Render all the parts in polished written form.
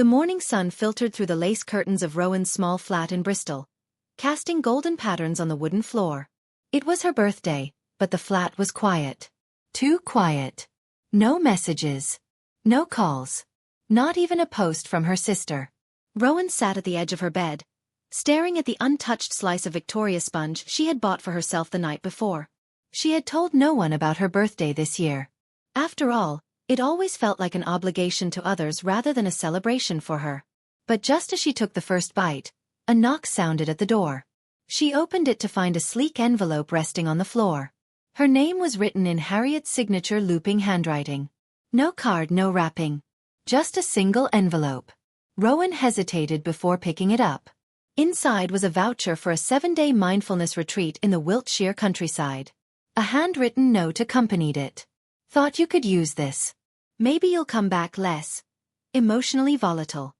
The morning sun filtered through the lace curtains of Rowan's small flat in Bristol, casting golden patterns on the wooden floor. It was her birthday, but the flat was quiet. Too quiet. No messages. No calls. Not even a post from her sister. Rowan sat at the edge of her bed, staring at the untouched slice of Victoria sponge she had bought for herself the night before. She had told no one about her birthday this year. After all, it always felt like an obligation to others rather than a celebration for her. But just as she took the first bite, a knock sounded at the door. She opened it to find a sleek envelope resting on the floor. Her name was written in Harriet's signature looping handwriting. No card, no wrapping. Just a single envelope. Rowan hesitated before picking it up. Inside was a voucher for a 7-day mindfulness retreat in the Wiltshire countryside. A handwritten note accompanied it. Thought you could use this. Maybe you'll come back less emotionally volatile.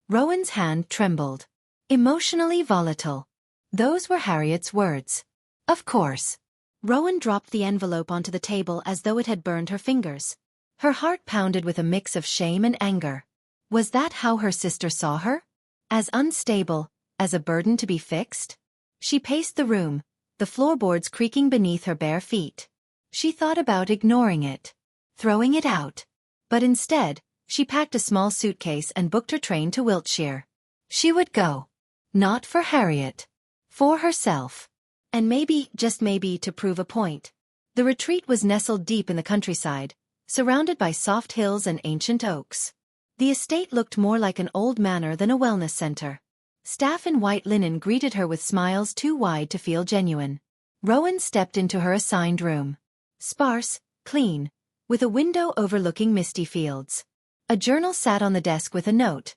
Rowan's hand trembled. Emotionally volatile. Those were Harriet's words. Of course. Rowan dropped the envelope onto the table as though it had burned her fingers. Her heart pounded with a mix of shame and anger. Was that how her sister saw her? As unstable, as a burden to be fixed? She paced the room, the floorboards creaking beneath her bare feet. She thought about ignoring it, throwing it out. But instead, she packed a small suitcase and booked her train to Wiltshire. She would go. Not for Harriet. For herself. And maybe, just maybe, to prove a point. The retreat was nestled deep in the countryside, surrounded by soft hills and ancient oaks. The estate looked more like an old manor than a wellness center. Staff in white linen greeted her with smiles too wide to feel genuine. Rowan stepped into her assigned room. Sparse, clean, with a window overlooking misty fields. A journal sat on the desk with a note.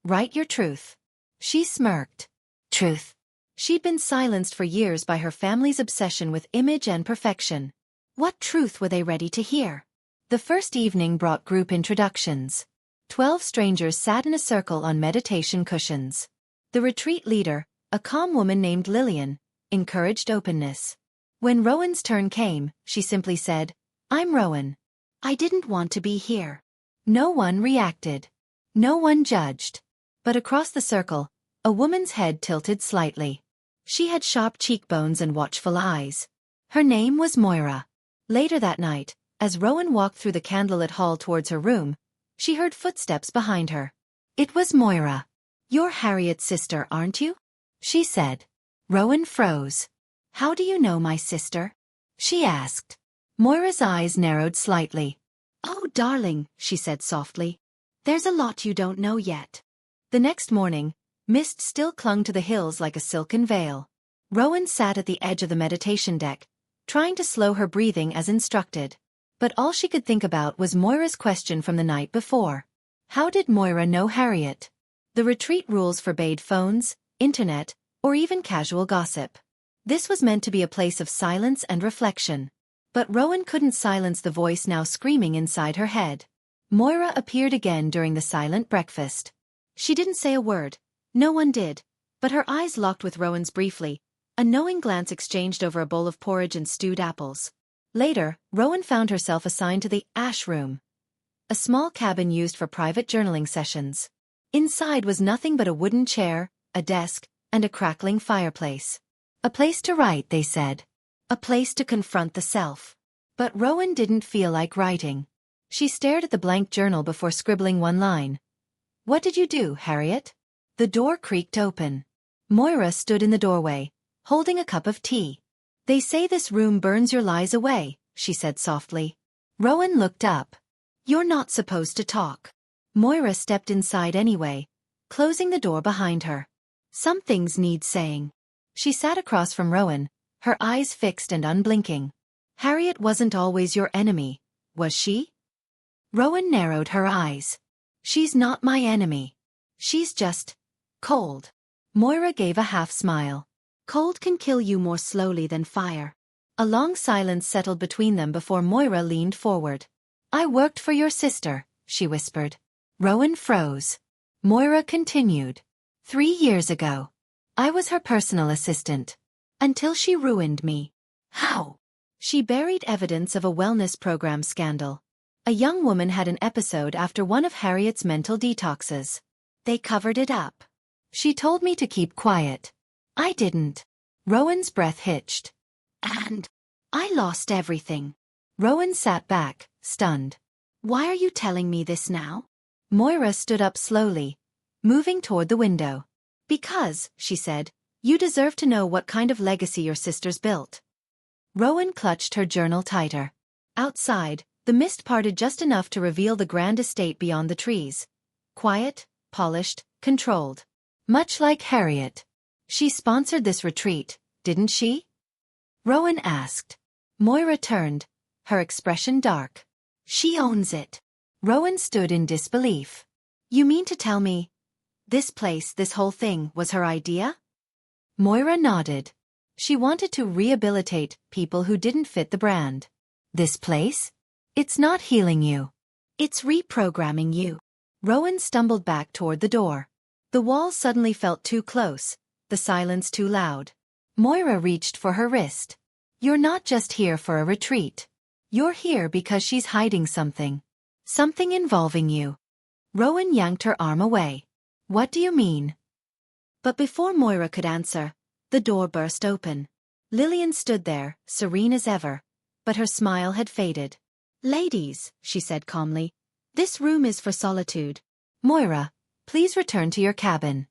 Write your truth. She smirked. Truth. She'd been silenced for years by her family's obsession with image and perfection. What truth were they ready to hear? The first evening brought group introductions. 12 strangers sat in a circle on meditation cushions. The retreat leader, a calm woman named Lillian, encouraged openness. When Rowan's turn came, she simply said, I'm Rowan. I didn't want to be here. No one reacted. No one judged. But across the circle, a woman's head tilted slightly. She had sharp cheekbones and watchful eyes. Her name was Moira. Later that night, as Rowan walked through the candlelit hall towards her room, she heard footsteps behind her. It was Moira. You're Harriet's sister, aren't you? She said. Rowan froze. How do you know my sister? She asked. Moira's eyes narrowed slightly. Oh, darling, she said softly. There's a lot you don't know yet. The next morning, mist still clung to the hills like a silken veil. Rowan sat at the edge of the meditation deck, trying to slow her breathing as instructed. But all she could think about was Moira's question from the night before. How did Moira know Harriet? The retreat rules forbade phones, internet, or even casual gossip. This was meant to be a place of silence and reflection. But Rowan couldn't silence the voice now screaming inside her head. Moira appeared again during the silent breakfast. She didn't say a word. No one did. But her eyes locked with Rowan's briefly, a knowing glance exchanged over a bowl of porridge and stewed apples. Later, Rowan found herself assigned to the Ash Room, a small cabin used for private journaling sessions. Inside was nothing but a wooden chair, a desk, and a crackling fireplace. A place to write, they said. A place to confront the self. But Rowan didn't feel like writing. She stared at the blank journal before scribbling one line. What did you do, Harriet? The door creaked open. Moira stood in the doorway, holding a cup of tea. They say this room burns your lies away, she said softly. Rowan looked up. You're not supposed to talk. Moira stepped inside anyway, closing the door behind her. Some things need saying. She sat across from Rowan, her eyes fixed and unblinking. Harriet wasn't always your enemy, was she? Rowan narrowed her eyes. She's not my enemy. She's just cold. Moira gave a half smile. Cold can kill you more slowly than fire. A long silence settled between them before Moira leaned forward. I worked for your sister, she whispered. Rowan froze. Moira continued. 3 years ago. I was her personal assistant. Until she ruined me. How? She buried evidence of a wellness program scandal. A young woman had an episode after one of Harriet's mental detoxes. They covered it up. She told me to keep quiet. I didn't. Rowan's breath hitched. And I lost everything. Rowan sat back, stunned. Why are you telling me this now? Moira stood up slowly, moving toward the window. Because, she said, you deserve to know what kind of legacy your sisters built. Rowan clutched her journal tighter. Outside, the mist parted just enough to reveal the grand estate beyond the trees. Quiet, polished, controlled. Much like Harriet. She sponsored this retreat, didn't she? Rowan asked. Moira turned, her expression dark. She owns it. Rowan stood in disbelief. You mean to tell me, this place, this whole thing, was her idea? Moira nodded. She wanted to rehabilitate people who didn't fit the brand. This place? It's not healing you. It's reprogramming you. Rowan stumbled back toward the door. The wall suddenly felt too close, the silence too loud. Moira reached for her wrist. You're not just here for a retreat. You're here because she's hiding something. Something involving you. Rowan yanked her arm away. What do you mean? But before Moira could answer, the door burst open. Lillian stood there, serene as ever, but her smile had faded. Ladies, she said calmly, this room is for solitude. Moira, please return to your cabin.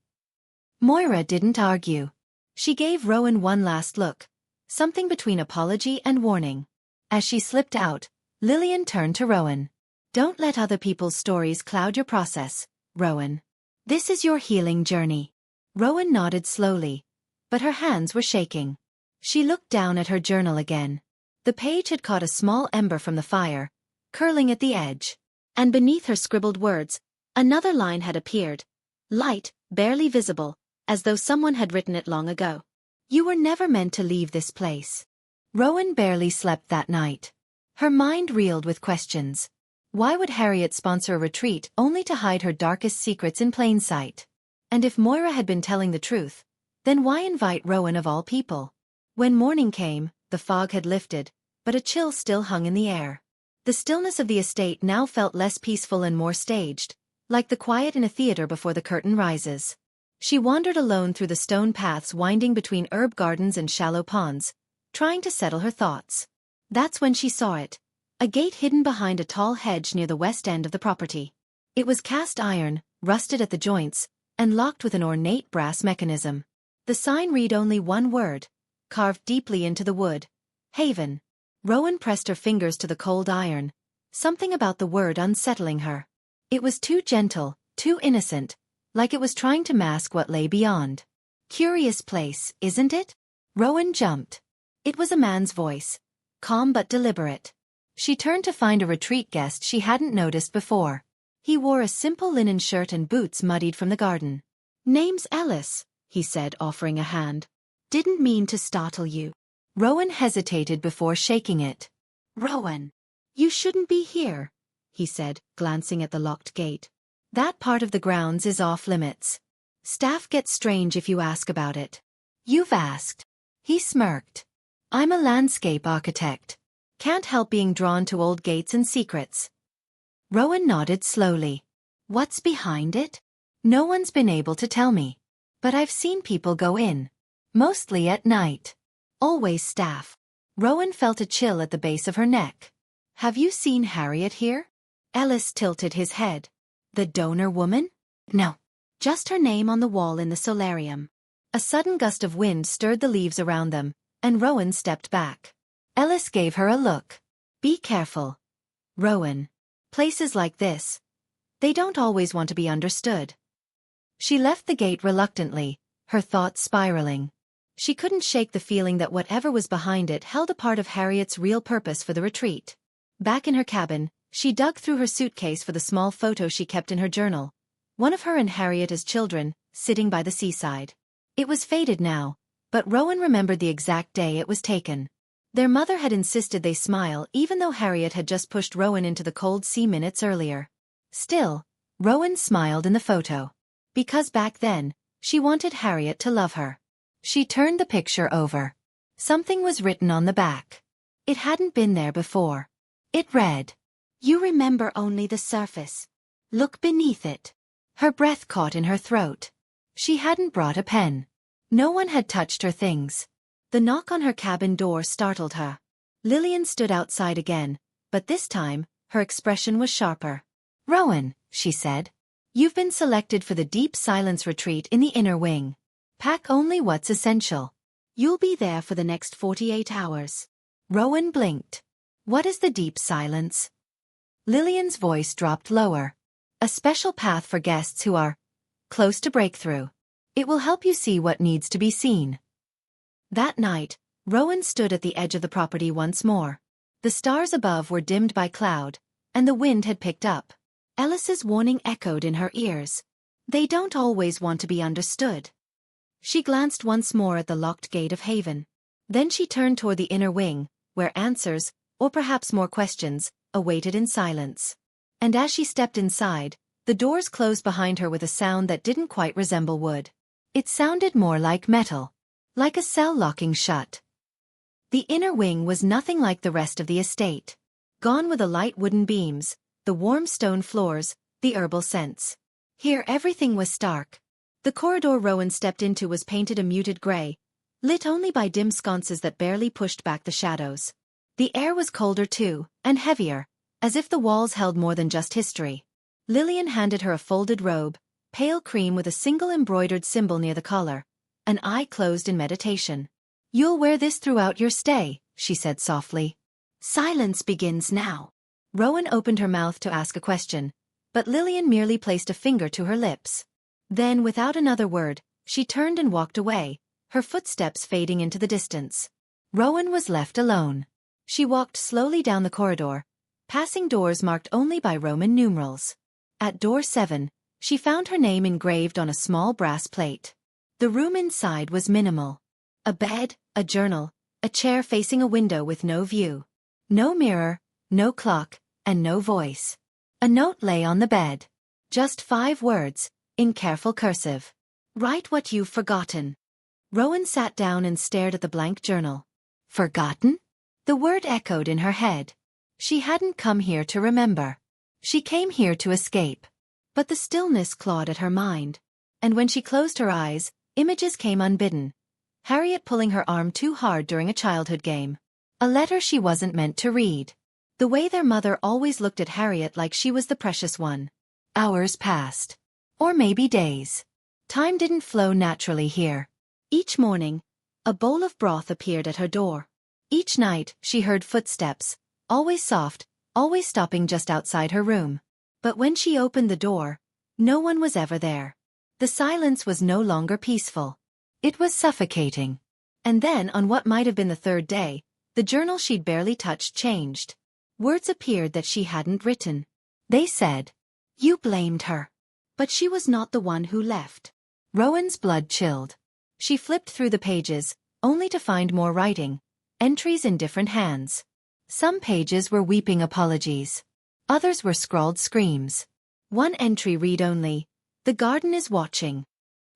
Moira didn't argue. She gave Rowan one last look, something between apology and warning. As she slipped out, Lillian turned to Rowan. Don't let other people's stories cloud your process, Rowan. This is your healing journey. Rowan nodded slowly, but her hands were shaking. She looked down at her journal again. The page had caught a small ember from the fire, curling at the edge. And beneath her scribbled words, another line had appeared. Light, barely visible, as though someone had written it long ago. You were never meant to leave this place. Rowan barely slept that night. Her mind reeled with questions. Why would Harriet sponsor a retreat only to hide her darkest secrets in plain sight? And if Moira had been telling the truth, then why invite Rowan of all people? When morning came, the fog had lifted, but a chill still hung in the air. The stillness of the estate now felt less peaceful and more staged, like the quiet in a theater before the curtain rises. She wandered alone through the stone paths winding between herb gardens and shallow ponds, trying to settle her thoughts. That's when she saw it. A gate hidden behind a tall hedge near the west end of the property. It was cast iron, rusted at the joints, and locked with an ornate brass mechanism. The sign read only one word, carved deeply into the wood. Haven. Rowan pressed her fingers to the cold iron, something about the word unsettling her. It was too gentle, too innocent, like it was trying to mask what lay beyond. Curious place, isn't it? Rowan jumped. It was a man's voice, calm but deliberate. She turned to find a retreat guest she hadn't noticed before. He wore a simple linen shirt and boots muddied from the garden. Name's Ellis, he said, offering a hand. Didn't mean to startle you. Rowan hesitated before shaking it. Rowan, you shouldn't be here, he said, glancing at the locked gate. That part of the grounds is off limits. Staff get strange if you ask about it. You've asked. He smirked. I'm a landscape architect. Can't help being drawn to old gates and secrets. Rowan nodded slowly. What's behind it? No one's been able to tell me. But I've seen people go in. Mostly at night. Always staff. Rowan felt a chill at the base of her neck. Have you seen Harriet here? Ellis tilted his head. The donor woman? No. Just her name on the wall in the solarium. A sudden gust of wind stirred the leaves around them, and Rowan stepped back. Ellis gave her a look. Be careful, Rowan. Places like this, they don't always want to be understood. She left the gate reluctantly, her thoughts spiraling. She couldn't shake the feeling that whatever was behind it held a part of Harriet's real purpose for the retreat. Back in her cabin, she dug through her suitcase for the small photo she kept in her journal. One of her and Harriet as children, sitting by the seaside. It was faded now, but Rowan remembered the exact day it was taken. Their mother had insisted they smile even though Harriet had just pushed Rowan into the cold sea minutes earlier. Still, Rowan smiled in the photo. Because back then, she wanted Harriet to love her. She turned the picture over. Something was written on the back. It hadn't been there before. It read, You remember only the surface. Look beneath it. Her breath caught in her throat. She hadn't brought a pen. No one had touched her things. The knock on her cabin door startled her. Lillian stood outside again, but this time, her expression was sharper. Rowan, she said. You've been selected for the deep silence retreat in the inner wing. Pack only what's essential. You'll be there for the next 48 hours. Rowan blinked. What is the deep silence? Lillian's voice dropped lower. A special path for guests who are close to breakthrough. It will help you see what needs to be seen. That night, Rowan stood at the edge of the property once more. The stars above were dimmed by cloud, and the wind had picked up. Ellis's warning echoed in her ears. They don't always want to be understood. She glanced once more at the locked gate of Haven. Then she turned toward the inner wing, where answers, or perhaps more questions, awaited in silence. And as she stepped inside, the doors closed behind her with a sound that didn't quite resemble wood. It sounded more like metal. Like a cell locking shut. The inner wing was nothing like the rest of the estate. Gone were the light wooden beams, the warm stone floors, the herbal scents. Here everything was stark. The corridor Rowan stepped into was painted a muted gray, lit only by dim sconces that barely pushed back the shadows. The air was colder too, and heavier, as if the walls held more than just history. Lillian handed her a folded robe, pale cream with a single embroidered symbol near the collar, an eye closed in meditation. You'll wear this throughout your stay, she said softly. Silence begins now. Rowan opened her mouth to ask a question, but Lillian merely placed a finger to her lips. Then, without another word, she turned and walked away, her footsteps fading into the distance. Rowan was left alone. She walked slowly down the corridor, passing doors marked only by Roman numerals. At door 7, she found her name engraved on a small brass plate. The room inside was minimal. A bed, a journal, a chair facing a window with no view. No mirror, no clock, and no voice. A note lay on the bed. Just 5 words, in careful cursive. Write what you've forgotten. Rowan sat down and stared at the blank journal. Forgotten? The word echoed in her head. She hadn't come here to remember. She came here to escape. But the stillness clawed at her mind. And when she closed her eyes, images came unbidden. Harriet pulling her arm too hard during a childhood game. A letter she wasn't meant to read. The way their mother always looked at Harriet like she was the precious one. Hours passed. Or maybe days. Time didn't flow naturally here. Each morning, a bowl of broth appeared at her door. Each night, she heard footsteps, always soft, always stopping just outside her room. But when she opened the door, no one was ever there. The silence was no longer peaceful. It was suffocating. And then, on what might have been the 3rd day, the journal she'd barely touched changed. Words appeared that she hadn't written. They said, "You blamed her." But she was not the one who left. Rowan's blood chilled. She flipped through the pages, only to find more writing, entries in different hands. Some pages were weeping apologies. Others were scrawled screams. One entry read only, "The garden is watching."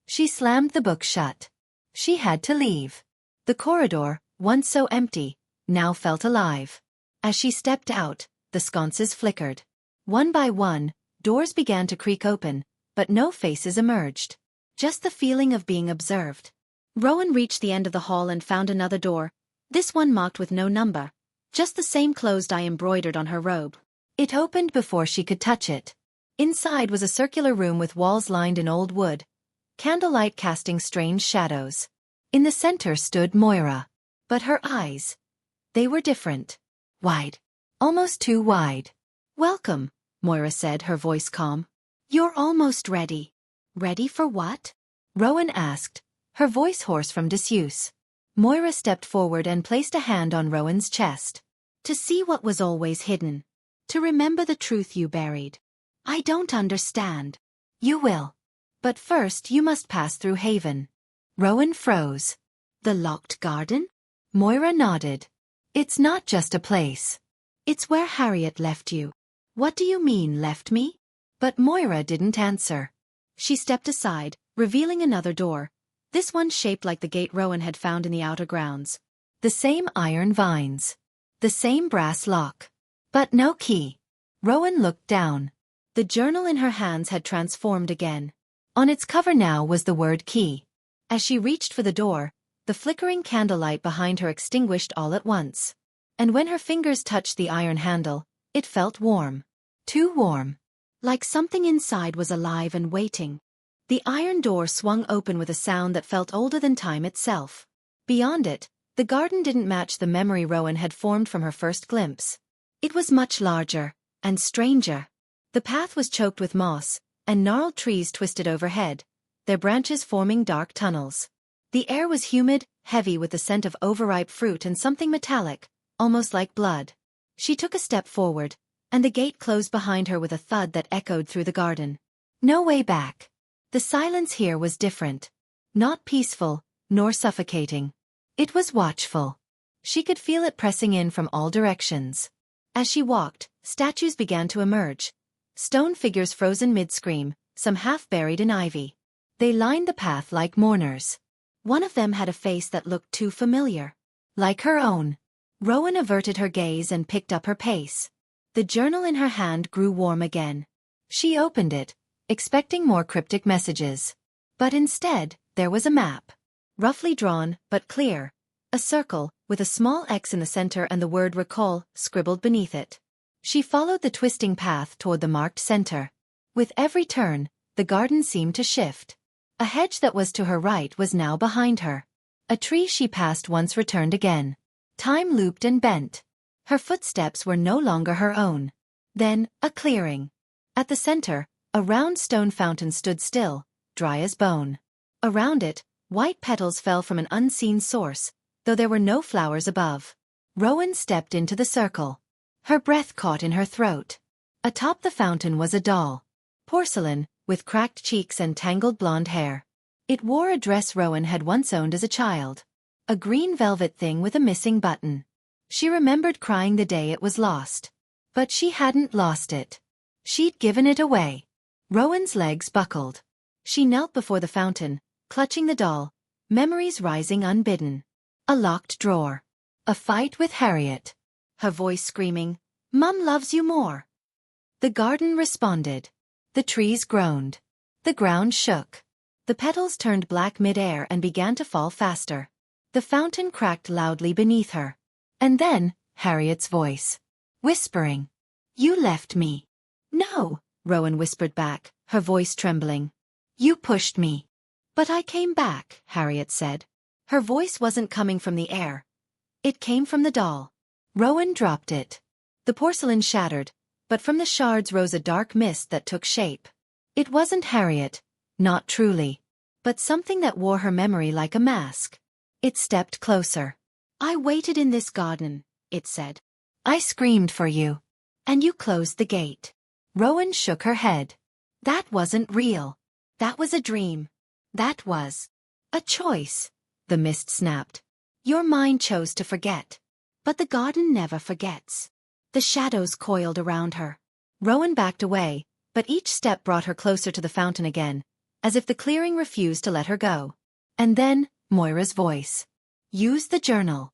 She slammed the book shut. She had to leave. The corridor, once so empty, now felt alive. As she stepped out, the sconces flickered. One by one, doors began to creak open, but no faces emerged. Just the feeling of being observed. Rowan reached the end of the hall and found another door, this one marked with no number. Just the same closed eye embroidered on her robe. It opened before she could touch it. Inside was a circular room with walls lined in old wood, candlelight casting strange shadows. In the center stood Moira. But her eyes, they were different. Wide. Almost too wide. "Welcome," Moira said, her voice calm. "You're almost ready." "Ready for what?" Rowan asked, her voice hoarse from disuse. Moira stepped forward and placed a hand on Rowan's chest. "To see what was always hidden. To remember the truth you buried." "I don't understand." "You will. But first you must pass through Haven." Rowan froze. "The locked garden?" Moira nodded. "It's not just a place. It's where Harriet left you." "What do you mean, left me?" But Moira didn't answer. She stepped aside, revealing another door, this one shaped like the gate Rowan had found in the outer grounds. The same iron vines. The same brass lock. But no key. Rowan looked down. The journal in her hands had transformed again. On its cover now was the word key. As she reached for the door, the flickering candlelight behind her extinguished all at once. And when her fingers touched the iron handle, it felt warm. Too warm. Like something inside was alive and waiting. The iron door swung open with a sound that felt older than time itself. Beyond it, the garden didn't match the memory Rowan had formed from her first glimpse. It was much larger and stranger. The path was choked with moss, and gnarled trees twisted overhead, their branches forming dark tunnels. The air was humid, heavy with the scent of overripe fruit and something metallic, almost like blood. She took a step forward, and the gate closed behind her with a thud that echoed through the garden. No way back. The silence here was different. Not peaceful, nor suffocating. It was watchful. She could feel it pressing in from all directions. As she walked, statues began to emerge. Stone figures frozen mid-scream, some half buried in ivy. They lined the path like mourners. One of them had a face that looked too familiar. Like her own. Rowan averted her gaze and picked up her pace. The journal in her hand grew warm again. She opened it, expecting more cryptic messages. But instead, there was a map. Roughly drawn, but clear. A circle, with a small X in the center and the word recall scribbled beneath it. She followed the twisting path toward the marked center. With every turn, the garden seemed to shift. A hedge that was to her right was now behind her. A tree she passed once returned again. Time looped and bent. Her footsteps were no longer her own. Then, a clearing. At the center, a round stone fountain stood still, dry as bone. Around it, white petals fell from an unseen source, though there were no flowers above. Rowan stepped into the circle. Her breath caught in her throat. Atop the fountain was a doll. Porcelain, with cracked cheeks and tangled blonde hair. It wore a dress Rowan had once owned as a child. A green velvet thing with a missing button. She remembered crying the day it was lost. But she hadn't lost it. She'd given it away. Rowan's legs buckled. She knelt before the fountain, clutching the doll, memories rising unbidden. A locked drawer. A fight with Harriet. Her voice screaming, "Mum loves you more." The garden responded. The trees groaned. The ground shook. The petals turned black mid-air and began to fall faster. The fountain cracked loudly beneath her. And then, Harriet's voice. Whispering. "You left me." "No," Rowan whispered back, her voice trembling. "You pushed me." "But I came back," Harriet said. Her voice wasn't coming from the air. It came from the doll. Rowan dropped it. The porcelain shattered, but from the shards rose a dark mist that took shape. It wasn't Harriet, not truly, but something that wore her memory like a mask. It stepped closer. "I waited in this garden," it said. "I screamed for you. And you closed the gate." Rowan shook her head. "That wasn't real. That was a dream. That was a choice," the mist snapped. "Your mind chose to forget. But the garden never forgets." The shadows coiled around her. Rowan backed away, but each step brought her closer to the fountain again, as if the clearing refused to let her go. And then, Moira's voice. "Use the journal."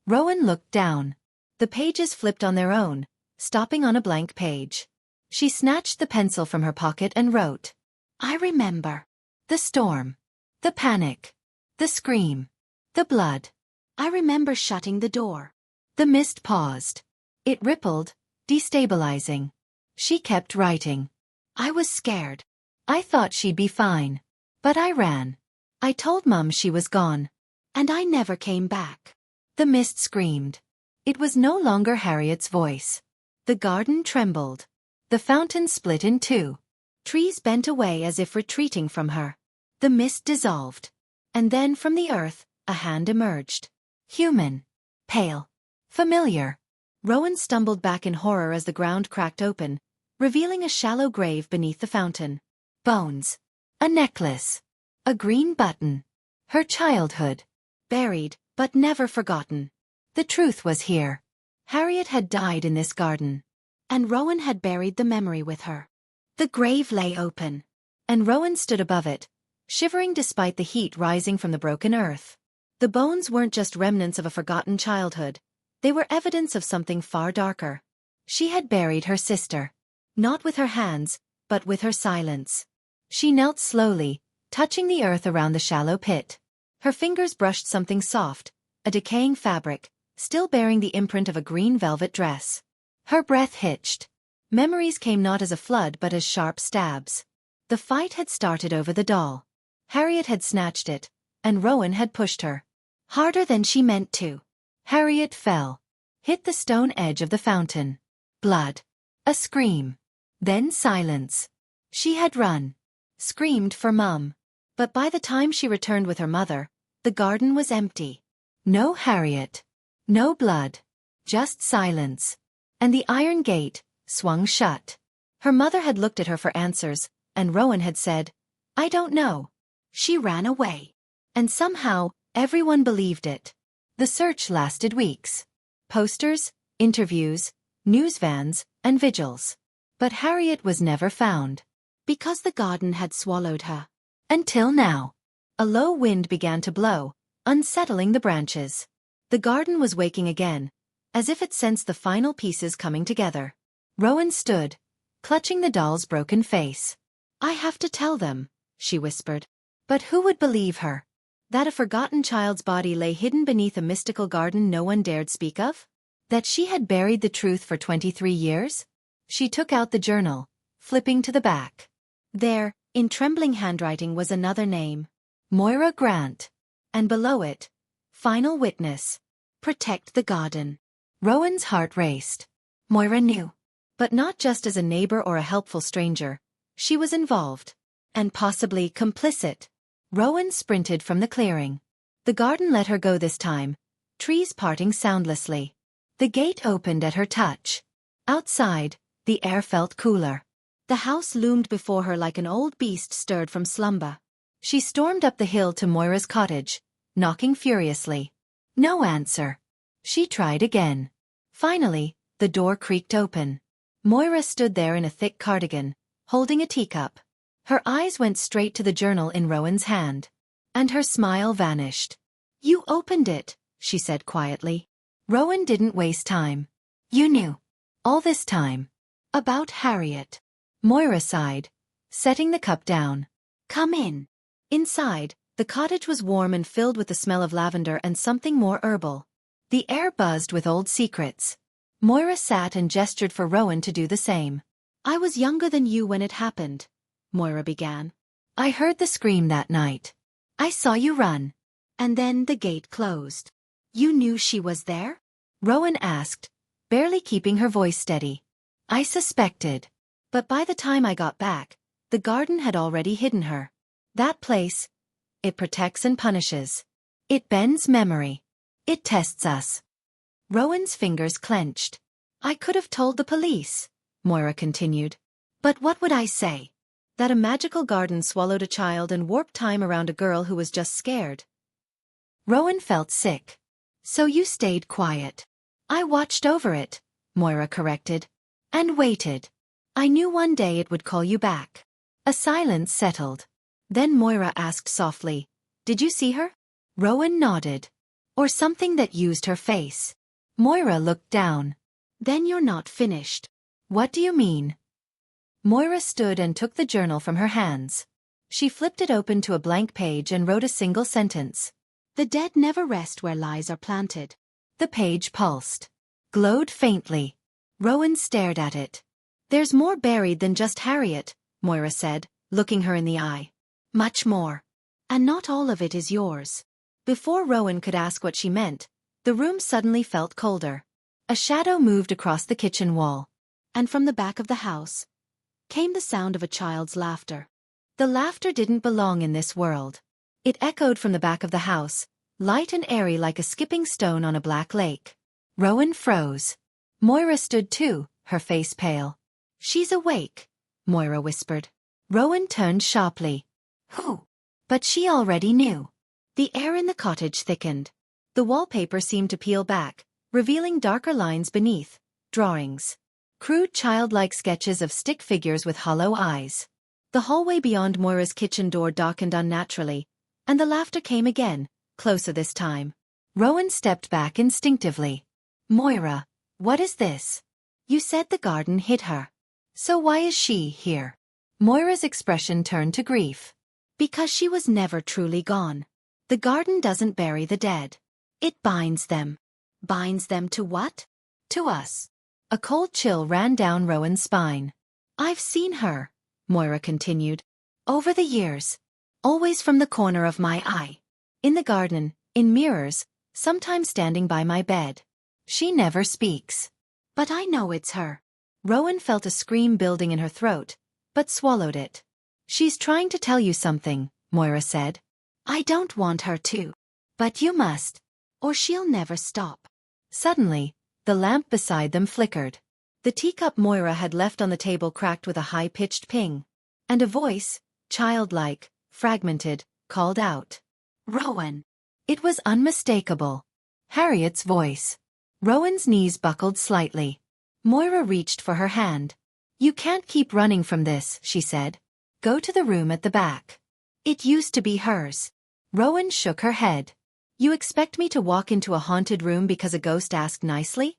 Rowan looked down. The pages flipped on their own, stopping on a blank page. She snatched the pencil from her pocket and wrote. "I remember. The storm. The panic. The scream. The blood. I remember shutting the door." The mist paused. It rippled, destabilizing. She kept writing. "I was scared. I thought she'd be fine. But I ran. I told Mum she was gone. And I never came back." The mist screamed. It was no longer Harriet's voice. The garden trembled. The fountain split in two. Trees bent away as if retreating from her. The mist dissolved. And then from the earth, a hand emerged. Human. Pale. Familiar. Rowan stumbled back in horror as the ground cracked open, revealing a shallow grave beneath the fountain. Bones. A necklace. A green button. Her childhood. Buried, but never forgotten. The truth was here. Harriet had died in this garden. And Rowan had buried the memory with her. The grave lay open. And Rowan stood above it, shivering despite the heat rising from the broken earth. The bones weren't just remnants of a forgotten childhood. They were evidence of something far darker. She had buried her sister. Not with her hands, but with her silence. She knelt slowly, touching the earth around the shallow pit. Her fingers brushed something soft, a decaying fabric, still bearing the imprint of a green velvet dress. Her breath hitched. Memories came not as a flood but as sharp stabs. The fight had started over the doll. Harriet had snatched it, and Rowan had pushed her. Harder than she meant to. Harriet fell. Hit the stone edge of the fountain. Blood. A scream. Then silence. She had run. Screamed for Mum. But by the time she returned with her mother, the garden was empty. No Harriet. No blood. Just silence. And the iron gate swung shut. Her mother had looked at her for answers, and Rowan had said, "I don't know." She ran away. And somehow, everyone believed it. The search lasted weeks. Posters, interviews, news vans, and vigils. But Harriet was never found. Because the garden had swallowed her. Until now. A low wind began to blow, unsettling the branches. The garden was waking again, as if it sensed the final pieces coming together. Rowan stood, clutching the doll's broken face. "I have to tell them," she whispered. But who would believe her? That a forgotten child's body lay hidden beneath a mystical garden no one dared speak of? That she had buried the truth for 23 years? She took out the journal, flipping to the back. There, in trembling handwriting, was another name. Moira Grant. And below it, "Final witness. Protect the garden." Rowan's heart raced. Moira knew. But not just as a neighbor or a helpful stranger. She was involved. And possibly complicit. Rowan sprinted from the clearing. The garden let her go this time, trees parting soundlessly. The gate opened at her touch. Outside, the air felt cooler. The house loomed before her like an old beast stirred from slumber. She stormed up the hill to Moira's cottage, knocking furiously. No answer. She tried again. Finally, the door creaked open. Moira stood there in a thick cardigan, holding a teacup. Her eyes went straight to the journal in Rowan's hand. And her smile vanished. "You opened it," she said quietly. Rowan didn't waste time. "You knew. All this time. About Harriet." Moira sighed, setting the cup down. "Come in." Inside, the cottage was warm and filled with the smell of lavender and something more herbal. The air buzzed with old secrets. Moira sat and gestured for Rowan to do the same. "I was younger than you when it happened," Moira began. "I heard the scream that night. I saw you run. And then the gate closed." "You knew she was there?" Rowan asked, barely keeping her voice steady. "I suspected. But by the time I got back, the garden had already hidden her. That place, it protects and punishes. It bends memory. It tests us." Rowan's fingers clenched. "I could have told the police," Moira continued. "But what would I say? That a magical garden swallowed a child and warped time around a girl who was just scared." Rowan felt sick. "So you stayed quiet." "I watched over it," Moira corrected. "And waited. I knew one day it would call you back." A silence settled. Then Moira asked softly, "Did you see her?" Rowan nodded. "Or something that used her face?" Moira looked down. "Then you're not finished." "What do you mean?" Moira stood and took the journal from her hands. She flipped it open to a blank page and wrote a single sentence. "The dead never rest where lies are planted." The page pulsed. Glowed faintly. Rowan stared at it. "There's more buried than just Harriet," Moira said, looking her in the eye. "Much more. And not all of it is yours." Before Rowan could ask what she meant, the room suddenly felt colder. A shadow moved across the kitchen wall. And from the back of the house came the sound of a child's laughter. The laughter didn't belong in this world. It echoed from the back of the house, light and airy like a skipping stone on a black lake. Rowan froze. Moira stood too, her face pale. "She's awake," Moira whispered. Rowan turned sharply. "Who?" But she already knew. The air in the cottage thickened. The wallpaper seemed to peel back, revealing darker lines beneath, drawings. Crude childlike sketches of stick figures with hollow eyes. The hallway beyond Moira's kitchen door darkened unnaturally, and the laughter came again, closer this time. Rowan stepped back instinctively. "Moira, what is this?" You said the garden hid her. So why is she here? Moira's expression turned to grief. Because she was never truly gone. The garden doesn't bury the dead. It binds them. Binds them to what? To us. A cold chill ran down Rowan's spine. I've seen her, Moira continued. Over the years. Always from the corner of my eye. In the garden, in mirrors, sometimes standing by my bed. She never speaks. But I know it's her. Rowan felt a scream building in her throat, but swallowed it. She's trying to tell you something, Moira said. I don't want her to. But you must. Or she'll never stop. Suddenly, the lamp beside them flickered. The teacup Moira had left on the table cracked with a high-pitched ping. And a voice, childlike, fragmented, called out. Rowan. It was unmistakable. Harriet's voice. Rowan's knees buckled slightly. Moira reached for her hand. You can't keep running from this, she said. Go to the room at the back. It used to be hers. Rowan shook her head. You expect me to walk into a haunted room because a ghost asked nicely?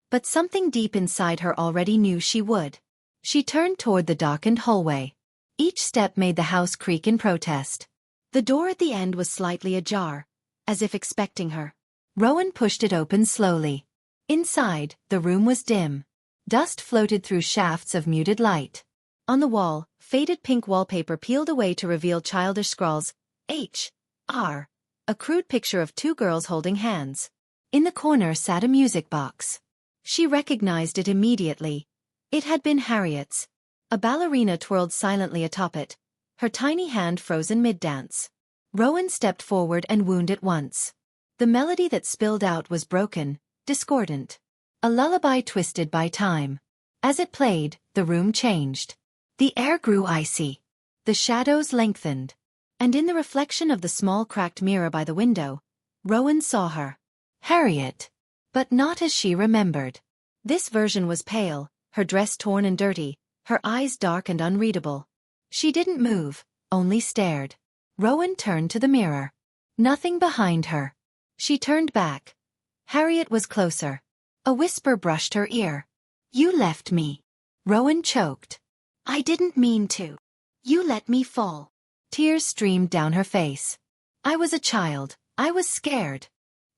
But something deep inside her already knew she would. She turned toward the darkened hallway. Each step made the house creak in protest. The door at the end was slightly ajar, as if expecting her. Rowan pushed it open slowly. Inside, the room was dim. Dust floated through shafts of muted light. On the wall, faded pink wallpaper peeled away to reveal childish scrawls. H.R. A crude picture of two girls holding hands. In the corner sat a music box. She recognized it immediately. It had been Harriet's. A ballerina twirled silently atop it, her tiny hand frozen mid-dance. Rowan stepped forward and wound it once. The melody that spilled out was broken, discordant. A lullaby twisted by time. As it played, the room changed. The air grew icy. The shadows lengthened. And in the reflection of the small cracked mirror by the window, Rowan saw her. Harriet. But not as she remembered. This version was pale, her dress torn and dirty, her eyes dark and unreadable. She didn't move, only stared. Rowan turned to the mirror. Nothing behind her. She turned back. Harriet was closer. A whisper brushed her ear. You left me. Rowan choked. I didn't mean to. You let me fall. Tears streamed down her face. I was a child. I was scared.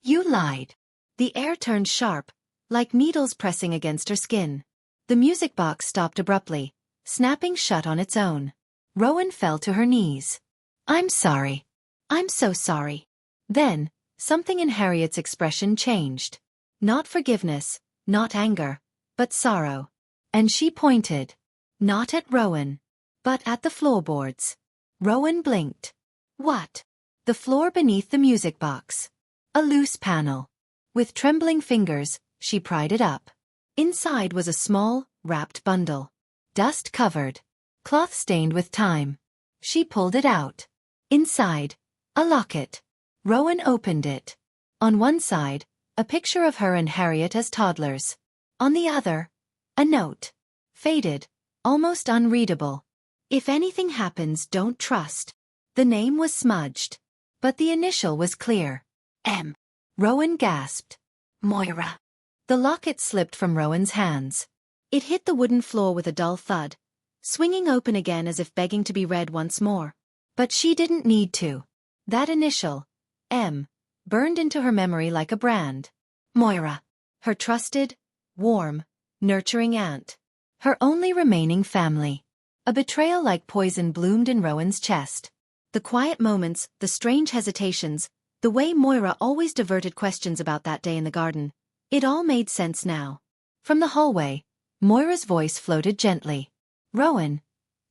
You lied. The air turned sharp, like needles pressing against her skin. The music box stopped abruptly, snapping shut on its own. Rowan fell to her knees. I'm sorry. I'm so sorry. Then, something in Harriet's expression changed. Not forgiveness, not anger, but sorrow. And she pointed. Not at Rowan, but at the floorboards. Rowan blinked. What? The floor beneath the music box. A loose panel. With trembling fingers, she pried it up. Inside was a small, wrapped bundle. Dust-covered. Cloth stained with time. She pulled it out. Inside, a locket. Rowan opened it. On one side, a picture of her and Harriet as toddlers. On the other, a note. Faded, almost unreadable. If anything happens, don't trust. The name was smudged. But the initial was clear. M. Rowan gasped. Moira. The locket slipped from Rowan's hands. It hit the wooden floor with a dull thud, swinging open again as if begging to be read once more. But she didn't need to. That initial, M, burned into her memory like a brand. Moira. Her trusted, warm, nurturing aunt. Her only remaining family. A betrayal like poison bloomed in Rowan's chest. The quiet moments, the strange hesitations, the way Moira always diverted questions about that day in the garden. It all made sense now. From the hallway, Moira's voice floated gently. Rowan.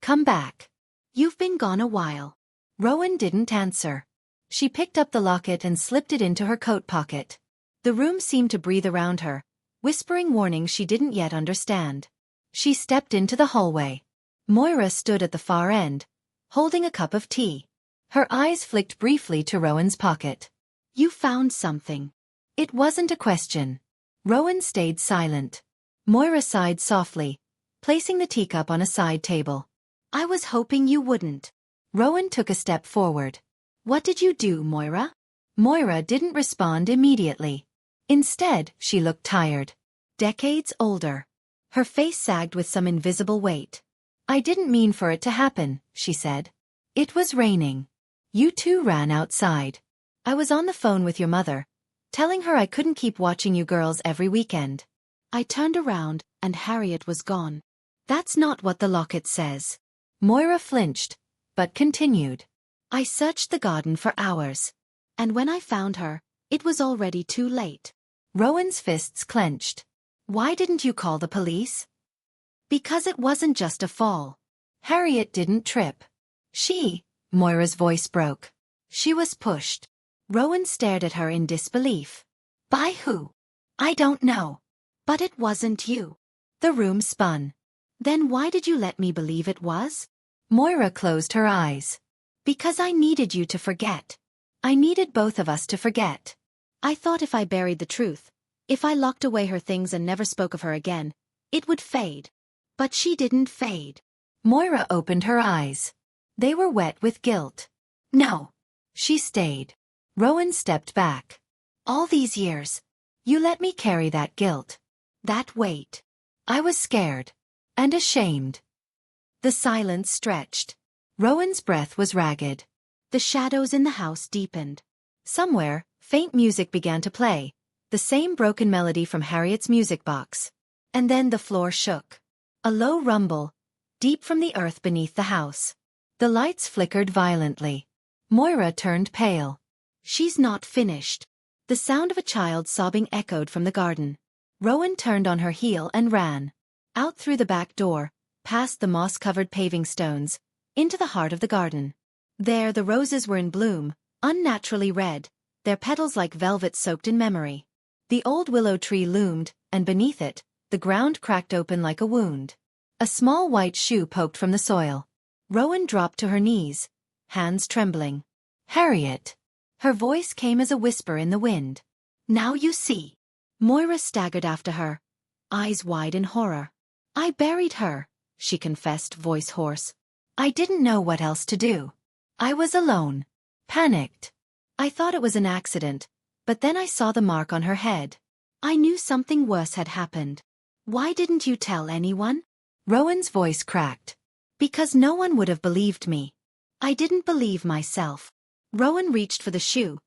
Come back. You've been gone a while. Rowan didn't answer. She picked up the locket and slipped it into her coat pocket. The room seemed to breathe around her, whispering warnings she didn't yet understand. She stepped into the hallway. Moira stood at the far end, holding a cup of tea. Her eyes flicked briefly to Rowan's pocket. You found something. It wasn't a question. Rowan stayed silent. Moira sighed softly, placing the teacup on a side table. I was hoping you wouldn't. Rowan took a step forward. What did you do, Moira? Moira didn't respond immediately. Instead, she looked tired. Decades older. Her face sagged with some invisible weight. I didn't mean for it to happen, she said. It was raining. You two ran outside. I was on the phone with your mother, telling her I couldn't keep watching you girls every weekend. I turned around, and Harriet was gone. That's not what the locket says. Moira flinched, but continued. I searched the garden for hours. And when I found her, it was already too late. Rowan's fists clenched. Why didn't you call the police? Because it wasn't just a fall. Harriet didn't trip. Moira's voice broke. She was pushed. Rowan stared at her in disbelief. By who? I don't know. But it wasn't you. The room spun. Then why did you let me believe it was? Moira closed her eyes. Because I needed you to forget. I needed both of us to forget. I thought if I buried the truth, if I locked away her things and never spoke of her again, it would fade. But she didn't fade. Moira opened her eyes. They were wet with guilt. No. She stayed. Rowan stepped back. All these years, you let me carry that guilt. That weight. I was scared. And ashamed. The silence stretched. Rowan's breath was ragged. The shadows in the house deepened. Somewhere, faint music began to play, the same broken melody from Harriet's music box. And then the floor shook. A low rumble, deep from the earth beneath the house. The lights flickered violently. Moira turned pale. She's not finished. The sound of a child sobbing echoed from the garden. Rowan turned on her heel and ran. Out through the back door, past the moss-covered paving stones, into the heart of the garden. There the roses were in bloom, unnaturally red, their petals like velvet soaked in memory. The old willow tree loomed, and beneath it, the ground cracked open like a wound. A small white shoe poked from the soil. Rowan dropped to her knees, hands trembling. Harriet. Her voice came as a whisper in the wind. Now you see. Moira staggered after her, eyes wide in horror. I buried her, she confessed, voice hoarse. I didn't know what else to do. I was alone. Panicked. I thought it was an accident, but then I saw the mark on her head. I knew something worse had happened. Why didn't you tell anyone? Rowan's voice cracked. Because no one would have believed me. I didn't believe myself. Rowan reached for the shoe,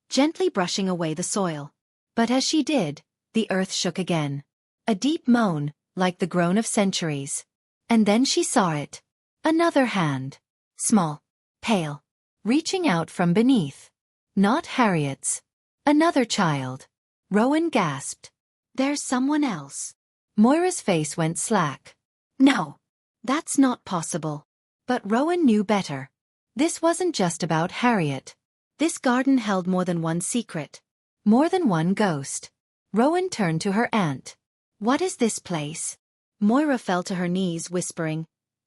gently brushing away the soil. But as she did, the earth shook again. A deep moan, like the groan of centuries. And then she saw it. Another hand. Small. Pale. Reaching out from beneath. Not Harriet's. Another child. Rowan gasped. There's someone else. Moira's face went slack. No. That's not possible. But Rowan knew better. This wasn't just about Harriet. This garden held more than one secret. More than one ghost. Rowan turned to her aunt. What is this place? Moira fell to her knees, whispering,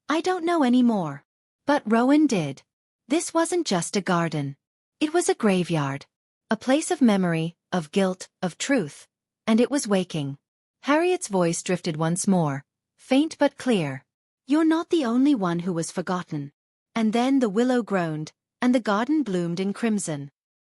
I don't know any more. But Rowan did. This wasn't just a garden. It was a graveyard. A place of memory, of guilt, of truth. And it was waking. Harriet's voice drifted once more, faint but clear. You're not the only one who was forgotten. And then the willow groaned, and the garden bloomed in crimson.